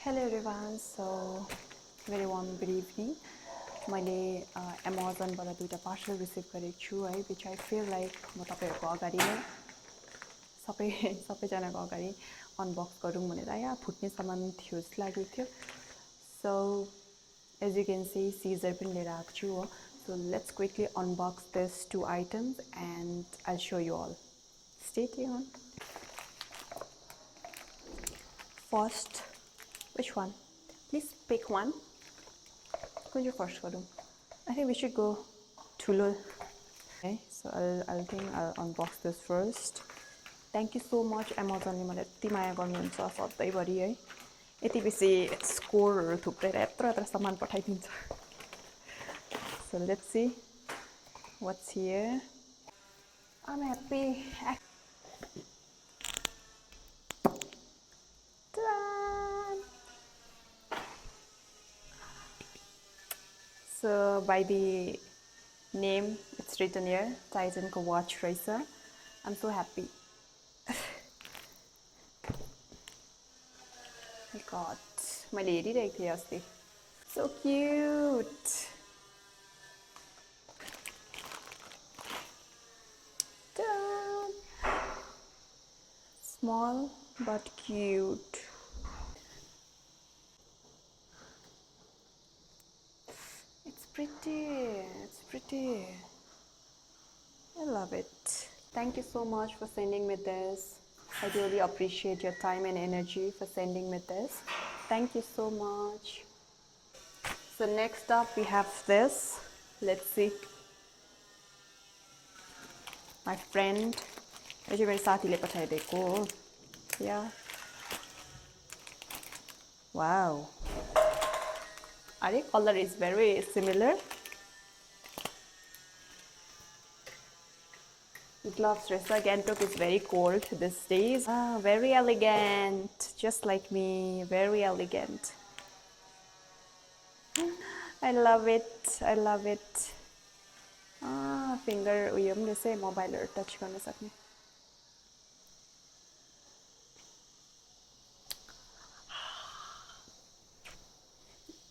Hello everyone, so very warm good evening. मैले Amazonबाट दुईटा parcel receive गरेको छु है, which I feel like म तपाईहरुको अगाडि नै सबैजनाको अगाडि अनबक्स गरौँ भनेर यहाँ फुट्ने सामान थियो जस्तो लागेको थियो. So as you can see, scissor पनि लिएर आएको छु हो. So let's quickly unbox these two items and I'll show you all. Stay tuned. First, which one? Please pick one. Which you first गरौँ? I think we should go ठुलो. Okay, so I'll unbox this first. Thank you so much Amazon ले मलाई यति माया गर्नुहुन्छ सधैँभरि है. यति बेसी स्कोरहरु थुप्रेर यत्रो सामान पठाइदिन्छ. So let's see what's here. I'm happy. So by the name, it's written here, Titan Watch Racer. I'm so happy. I got my lady right here. So cute. Ta-da! Small but cute. It's pretty. I love it. Thank you so much for sending me this. I really appreciate your time and energy for sending me this. Thank you so much. So next up we have this. Let's see. My friend. Yeah. Wow. The color is very similar. Gloves dresser. Gangtok is very cold these days. Very elegant, just like me. Very elegant. I love it. I love it. Finger uyam le say mobile or touch garna sakne.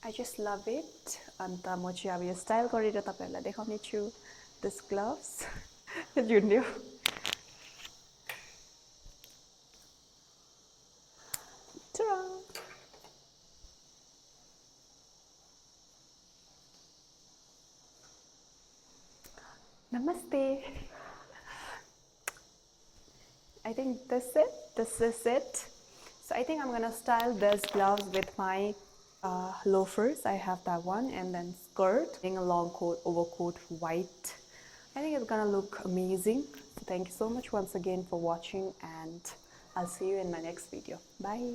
I just love it. Anta म चाहिँ अब यो style गरेर तपाईहरुलाई देखाउने छु. This gloves. Junior. Ta-da! Namaste. I think this is it. So I think I'm gonna style this gloves with my loafers. I have that one, and then skirt, a long coat, overcoat, white. I think it's gonna look amazing. So thank you so much once again for watching, and I'll see you in my next video. Bye.